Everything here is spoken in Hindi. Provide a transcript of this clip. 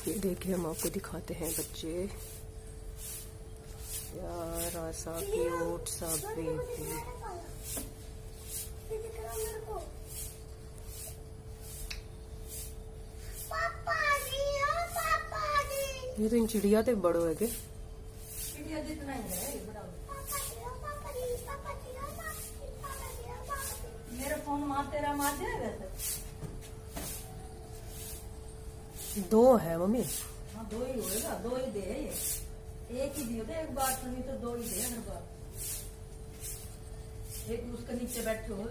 ये देखिए हम आपको दिखाते हैं बच्चे प्यारा सा क्यूट सा बेबी। ये तो इन चिड़िया ते बड़ो है के चिड़िया जितना ही है मेरा फोन मार तेरा मार जाएगा दो है मम्मी। हाँ दो ही होएगा, दो ही दे ये, एक ही दियो तो एक बार सुनी तो दो ही दे हर बार, एक उसके नीचे बैठे हो।